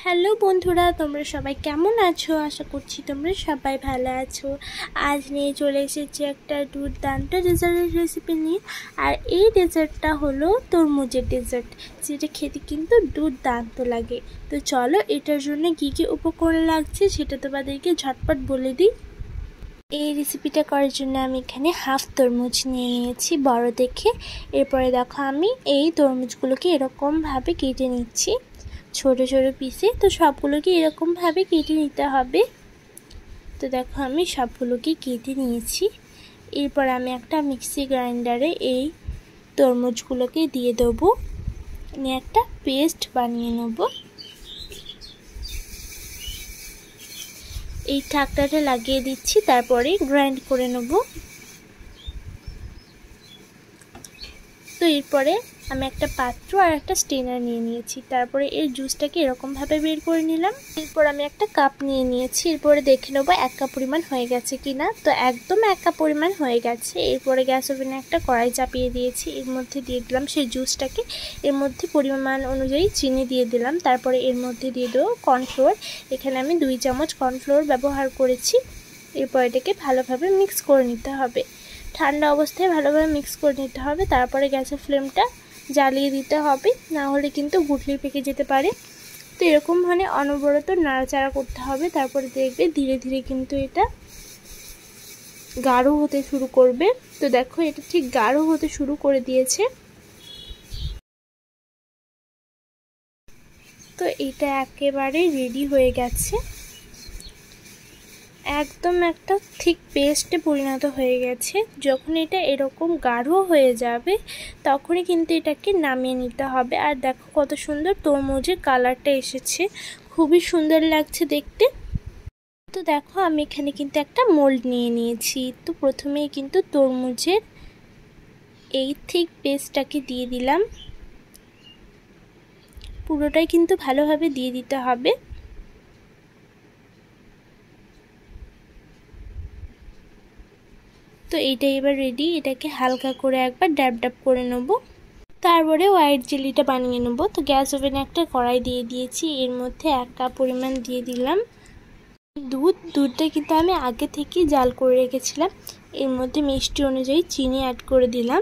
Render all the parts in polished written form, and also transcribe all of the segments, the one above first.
Hello বন্ধুরা, তোমরা সবাই কেমন আছো? আশা করছি তোমরা সবাই ভালো আছো। আজ নিয়ে চলে এসেছি একটা দুর্দান্ত ডেজার্টের রেসিপি নিয়ে। আর এই ডেজার্টটা হলো তরমুজের ডেজার্ট, যেটা খেতে কিন্তু দুর্দান্ত লাগে। তো চলো, এটার জন্য কী কী উপকরণ লাগছে সেটা তোমাদেরকে ঝটপট বলে দিই। এই রেসিপিটা করার জন্য আমি এখানে হাফ তরমুজ নিয়ে নিয়েছি বড় দেখে। এরপরে দেখো আমি এই তরমুজগুলোকে এরকমভাবে কেটে নিচ্ছি ছোট ছোট পিসে। তো সবগুলোকে এরকমভাবে কেটে নিতে হবে। তো দেখো আমি সবগুলোকে কেটে নিয়েছি। এরপর আমি একটা মিক্সি গ্রাইন্ডারে এই তরমুজগুলোকে দিয়ে দেবো, নিয়ে একটা পেস্ট বানিয়ে নেব। এই ঠাকটাটা লাগিয়ে দিচ্ছি, তারপরে গ্রাইন্ড করে নেব। তো এরপরে আমি একটা পাত্র আর একটা স্টেনার নিয়ে নিয়েছি, তারপরে এর জুসটাকে এরকমভাবে বের করে নিলাম। এরপর আমি একটা কাপ নিয়ে নিয়েছি, এরপরে দেখে নেবো 1 কাপ পরিমাণ হয়ে গেছে কিনা। তো একদম 1 কাপ পরিমাণ হয়ে গেছে। এরপরে গ্যাস ওভেনে একটা কড়াই চাপিয়ে দিয়েছি, এর মধ্যে দিয়ে দিলাম সেই জুসটাকে। এর মধ্যে পরিমাণ অনুযায়ী চিনি দিয়ে দিলাম, তারপরে এর মধ্যে দিয়ে দেবো কর্নফ্লোর। এখানে আমি 2 চামচ কর্নফ্লোর ব্যবহার করেছি। এরপর এটাকে ভালোভাবে মিক্স করে নিতে হবে। ঠান্ডা অবস্থায় ভালোভাবে মিক্স করে নিতে হবে। তারপরে গ্যাসের ফ্লেমটা জ্বালিয়ে দিতে হবে, না হলে কিন্তু গুটলি পেকে যেতে পারে। তো এরকম মানে অনবরত নাড়াচাড়া করতে হবে। তারপরে দেখবে ধীরে ধীরে কিন্তু এটা গাঢ় হতে শুরু করবে। তো দেখো এটা ঠিক গাঢ় হতে শুরু করে দিয়েছে। তো এটা একেবারে রেডি হয়ে গেছে, একদম একটা থিক পেস্টে পরিণত হয়ে গেছে। যখন এটা এরকম গাঢ় হয়ে যাবে তখনই কিন্তু এটাকে নামিয়ে নিতে হবে। আর দেখো কত সুন্দর তরমুজের কালারটা এসেছে, খুবই সুন্দর লাগছে দেখতে। তো দেখো আমি এখানে কিন্তু একটা মোল্ড নিয়ে নিয়েছি। তো প্রথমেই কিন্তু তরমুজের এই থিক পেস্টটাকে দিয়ে দিলাম, পুরোটাই কিন্তু ভালোভাবে দিয়ে দিতে হবে। তো এইটাই এবার রেডি। এটাকে হালকা করে একবার ড্যাব ড্যাব করে নেব, তারপরে হোয়াইট জেলিটা বানিয়ে নেব। তো গ্যাস ওভেনে একটা কড়াই দিয়ে দিয়েছি, এর মধ্যে 1 কাপ পরিমাণ দিয়ে দিলাম দুধটা কিন্তু আমি আগে থেকেই জাল করে রেখেছিলাম। এর মধ্যে মিষ্টি অনুযায়ী চিনি অ্যাড করে দিলাম।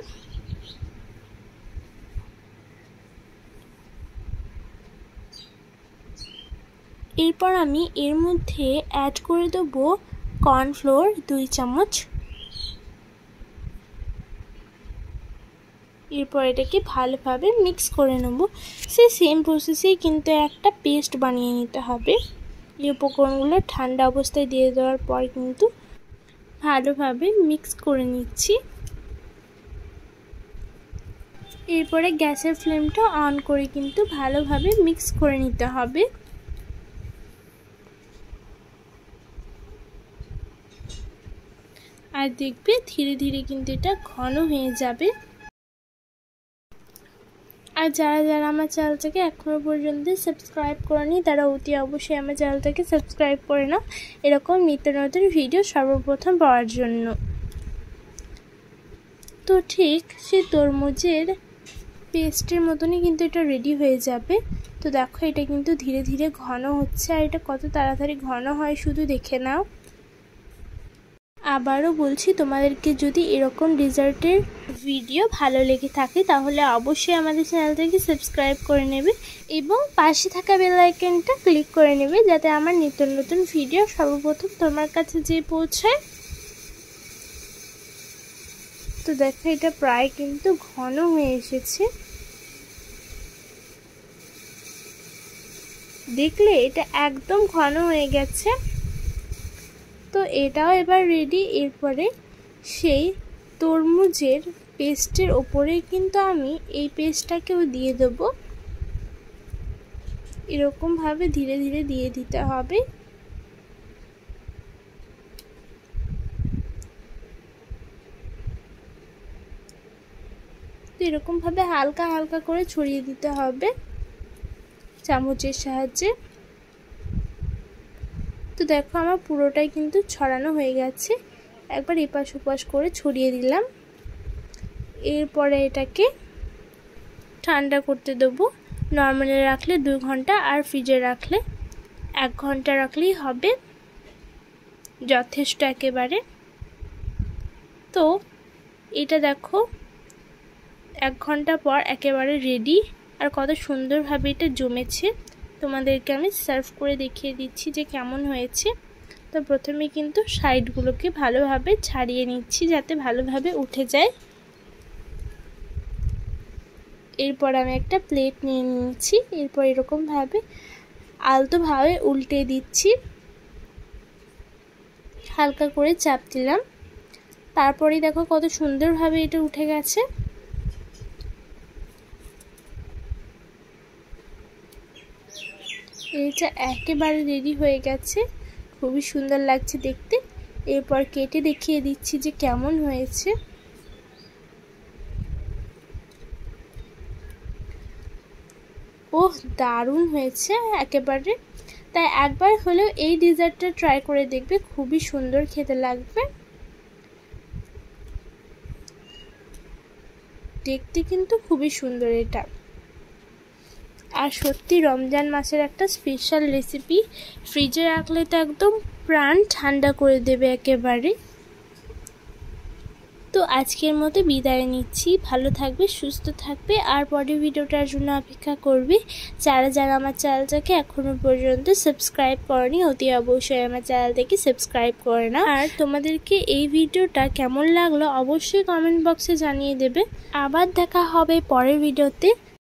এরপর আমি এর মধ্যে অ্যাড করে দেবো কর্নফ্লোর 2 চামচ। এরপর এটাকে ভালোভাবে মিক্স করে নেব। সেই সেম প্রসেসেই কিন্তু একটা পেস্ট বানিয়ে নিতে হবে। এই উপকরণগুলো ঠান্ডা অবস্থায় দিয়ে দেওয়ার পর কিন্তু ভালোভাবে মিক্স করে নিচ্ছি। এরপরে গ্যাসের ফ্লেমটা অন করে কিন্তু ভালোভাবে মিক্স করে নিতে হবে। আর দেখবে ধীরে ধীরে কিন্তু এটা ঘন হয়ে যাবে। আর যারা যারা আমার চ্যানেলটাকে এখনও পর্যন্ত সাবস্ক্রাইব করেনি তারা অতি অবশ্যই আমার চ্যানেলটাকে সাবস্ক্রাইব করে নাও, এরকম নিত্য নতুন ভিডিও সর্বপ্রথম পাওয়ার জন্য। তো ঠিক সেই তরমুজের পেস্টের মতনই কিন্তু এটা রেডি হয়ে যাবে। তো দেখো এটা কিন্তু ধীরে ধীরে ঘন হচ্ছে, আর এটা কত তাড়াতাড়ি ঘন হয় শুধু দেখে নাও। আবারও বলছি, তোমাদেরকে যদি এরকম ডেজার্টের ভিডিও ভালো লেগে থাকে তাহলে অবশ্যই আমাদের চ্যানেলটাকে সাবস্ক্রাইব করে নেবে এবং পাশে থাকা বেল আইকনটা ক্লিক করে নেবে, যাতে আমার নিত্য নতুন ভিডিও সর্বপ্রথম তোমার কাছে যেয়ে পৌঁছায়। তো দেখো এটা প্রায় কিন্তু ঘন হয়ে এসেছে, দেখলে এটা একদম ঘন হয়ে গেছে। তো এটাও এবার রেডি। এরপরে সেই তরমুজের পেস্টের ওপরে কিন্তু আমি এই পেস্টটাকেও দিয়ে দেবো। এরকমভাবে ধীরে ধীরে দিয়ে দিতে হবে। তো এরকমভাবে হালকা হালকা করে ছড়িয়ে দিতে হবে চামচের সাহায্যে। তো দেখো আমার পুরোটাই কিন্তু ছড়ানো হয়ে গেছে। একবার এপাশ ওপাশ করে ছড়িয়ে দিলাম। এরপরে এটাকে ঠান্ডা করতে দেবো। নর্মালে রাখলে 2 ঘন্টা, আর ফ্রিজে রাখলে 1 ঘন্টা রাখলেই হবে, যথেষ্ট একেবারে। তো এটা দেখো 1 ঘন্টা পর একেবারে রেডি, আর কত সুন্দরভাবে এটা জমেছে। তোমাদেরকে আমি সার্ভ করে দেখিয়ে দিচ্ছি যে কেমন হয়েছে। তো প্রথমে কিন্তু সাইডগুলোকে ভালোভাবে ছাড়িয়ে নিচ্ছি যাতে ভালোভাবে উঠে যায়। এরপর আমি একটা প্লেট নিয়ে নিয়েছি। এরপর এরকমভাবে আলতোভাবে উল্টে দিচ্ছি, হালকা করে চাপ দিলাম। তারপরেই দেখো কত সুন্দরভাবে এটা উঠে গেছে। এটা একেবারে রেডি হয়ে গেছে, খুবই সুন্দর লাগছে দেখতে। এরপর কেটে দেখিয়ে দিচ্ছি যে কেমন হয়েছে। ওহ, দারুণ হয়েছে একেবারে। তাই একবার হলেও এই ডেজার্টটা ট্রাই করে দেখবে, খুবই সুন্দর খেতে লাগবে। দেখতে কিন্তু খুবই সুন্দর এটা। আর সত্যি রমজান মাসের একটা স্পেশাল রেসিপি, ফ্রিজে রাখলে তো একদম প্রাণ ঠান্ডা করে দেবে একেবারে। তো আজকের মতো বিদায় নিচ্ছি। ভালো থাকবে, সুস্থ থাকবে, আর পরের ভিডিওটার জন্য অপেক্ষা করবে। যারা আমার চ্যানেলটাকে এখনো পর্যন্ত সাবস্ক্রাইব করেনি, অতি অবশ্যই আমার চ্যানেলটাকে সাবস্ক্রাইব করে না। আর তোমাদেরকে এই ভিডিওটা কেমন লাগলো অবশ্যই কমেন্ট বক্সে জানিয়ে দেবে। আবার দেখা হবে পরের ভিডিওতে।